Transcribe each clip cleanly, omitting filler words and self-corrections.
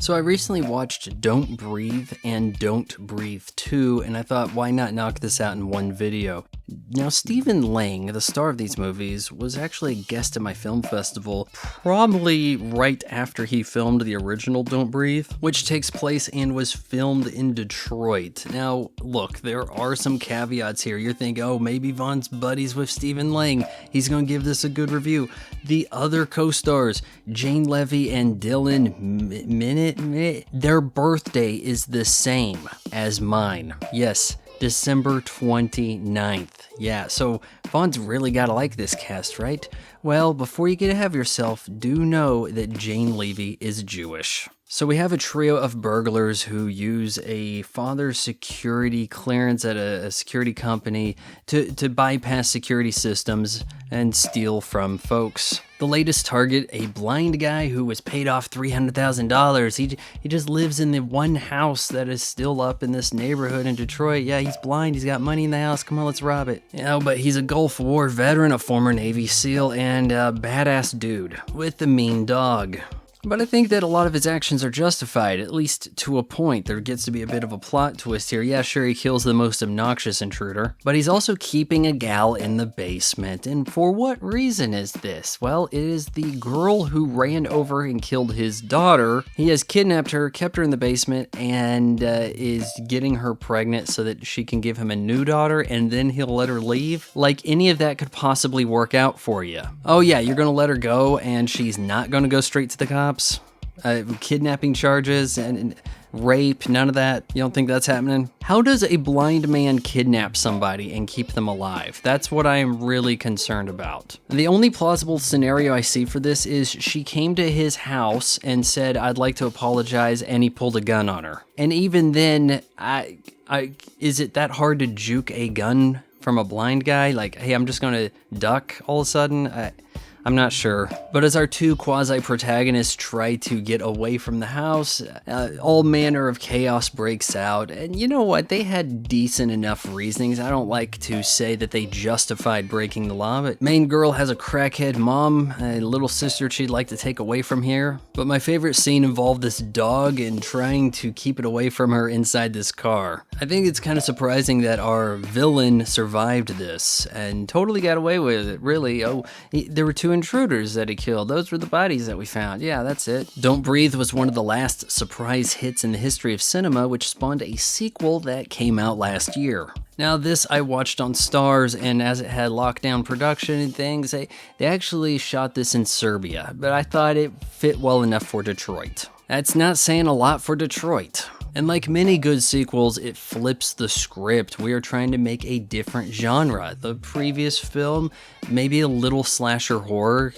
So I recently watched Don't Breathe and Don't Breathe 2, and I thought, why not knock this out in one video? Now, Stephen Lang, the star of these movies, was actually a guest at my film festival, probably right after he filmed the original Don't Breathe, which takes place and was filmed in Detroit. Now, look, there are some caveats here. You're thinking, oh, maybe Vaughn's buddies with Stephen Lang. He's going to give this a good review. The other co-stars, Jane Levy and Dylan Minute, their birthday is the same as mine. Yes, December 29th. Yeah, so Vaughn's really gotta like this cast, right? Well, before you get ahead of yourself, do know that Jane Levy is Jewish. So we have a trio of burglars who use a father's security clearance at a security company to bypass security systems and steal from folks. The latest target, a blind guy who was paid off $300,000. He just lives in the one house that is still up in this neighborhood in Detroit. Yeah, he's blind, he's got money in the house, come on, let's rob it. You know, but he's a Gulf War veteran, a former Navy SEAL, and a badass dude with a mean dog. But I think that a lot of his actions are justified, at least to a point. There gets to be a bit of a plot twist here. Yeah, sure, he kills the most obnoxious intruder, but he's also keeping a gal in the basement. And for what reason is this? Well, it is the girl who ran over and killed his daughter. He has kidnapped her, kept her in the basement, and is getting her pregnant so that she can give him a new daughter, and then he'll let her leave. Like any of that could possibly work out for you. Oh yeah, you're gonna let her go, and she's not gonna go straight to the cops? Kidnapping charges and rape, none of that? You don't think that's happening? How does a blind man kidnap somebody and keep them alive? That's what I am really concerned about. The only plausible scenario I see for this is she came to his house and said, I'd like to apologize, and he pulled a gun on her. And even then, is it that hard to juke a gun from a blind guy? Like, hey, I'm just gonna duck all of a sudden? I'm not sure. But as our two quasi-protagonists try to get away from the house, all manner of chaos breaks out. And you know what? They had decent enough reasonings. I don't like to say that they justified breaking the law, but main girl has a crackhead mom, a little sister she'd like to take away from here. But my favorite scene involved this dog and trying to keep it away from her inside this car. I think it's kind of surprising that our villain survived this and totally got away with it, really. There were two intruders that he killed. Those were the bodies that we found. Yeah, that's it. Don't Breathe was one of the last surprise hits in the history of cinema, which spawned a sequel that came out last year. Now this I watched on Starz, and as it had lockdown production and things, they actually shot this in Serbia, but I thought it fit well enough for Detroit. That's not saying a lot for Detroit. And like many good sequels, it flips the script. We are trying to make a different genre. The previous film, maybe a little slasher horror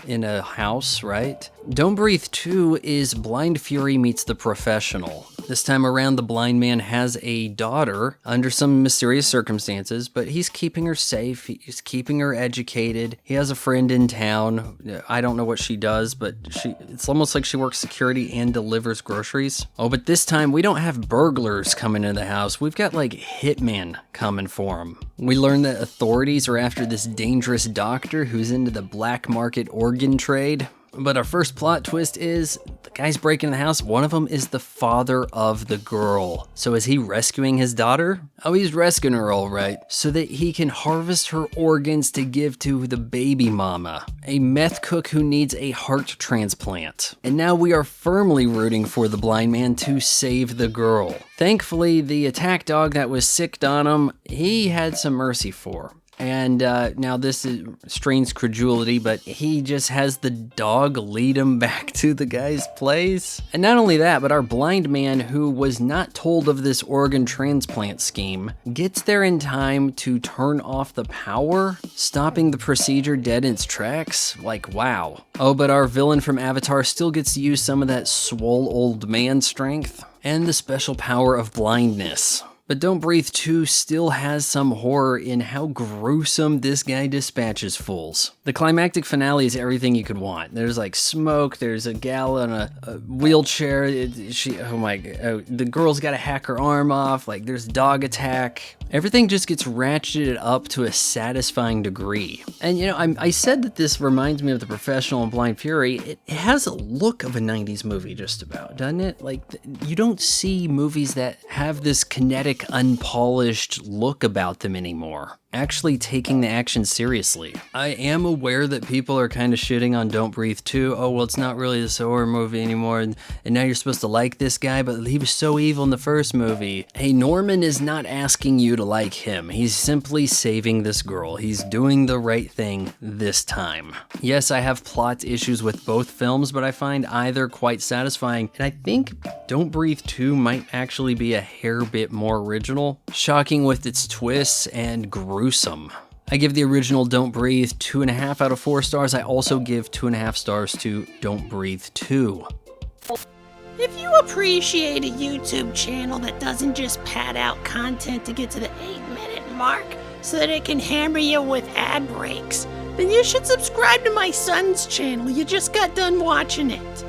in a house, right? Don't Breathe 2 is Blind Fury meets The Professional. This time around, the blind man has a daughter under some mysterious circumstances, but he's keeping her safe, he's keeping her educated. He has a friend in town. I don't know what she does, but it's almost like she works security and delivers groceries. Oh, but this time we don't have burglars coming into the house. We've got like hitmen coming for him. We learn that authorities are after this dangerous doctor who's into the black market organ trade. But our first plot twist is the guys breaking the house. One of them is the father of the girl. So is he rescuing his daughter? Oh, he's rescuing her all right, so that he can harvest her organs to give to the baby mama, a meth cook who needs a heart transplant. And now we are firmly rooting for the blind man to save the girl. Thankfully, the attack dog that was sicked on him, he had some mercy for. And now this strains credulity, but he just has the dog lead him back to the guy's place. And not only that, but our blind man, who was not told of this organ transplant scheme, gets there in time to turn off the power, stopping the procedure dead in its tracks. Like, wow. Oh, but our villain from Avatar still gets to use some of that swole old man strength and the special power of blindness. But Don't Breathe 2 still has some horror in how gruesome this guy dispatches fools. The climactic finale is everything you could want. There's like smoke, there's a gal on a wheelchair, the girl's gotta hack her arm off, like there's dog attack. Everything just gets ratcheted up to a satisfying degree. And you know, I said that this reminds me of The Professional and Blind Fury. It has a look of a 90s movie just about, doesn't it? Like, you don't see movies that have this kinetic, unpolished look about them anymore, actually taking the action seriously. I am aware that people are kind of shitting on Don't Breathe 2. Oh, well, it's not really this horror movie anymore, and now you're supposed to like this guy, but he was so evil in the first movie. Hey, Norman is not asking you to like him. He's simply saving this girl. He's doing the right thing this time. Yes, I have plot issues with both films, but I find either quite satisfying, and I think Don't Breathe 2 might actually be a hair bit more original, shocking with its twists and gruesome. I give the original Don't Breathe 2.5 out of 4 stars. I also give 2.5 stars to Don't Breathe 2. If you appreciate a YouTube channel that doesn't just pad out content to get to the 8-minute mark so that it can hammer you with ad breaks, then you should subscribe to my son's channel. You just got done watching it.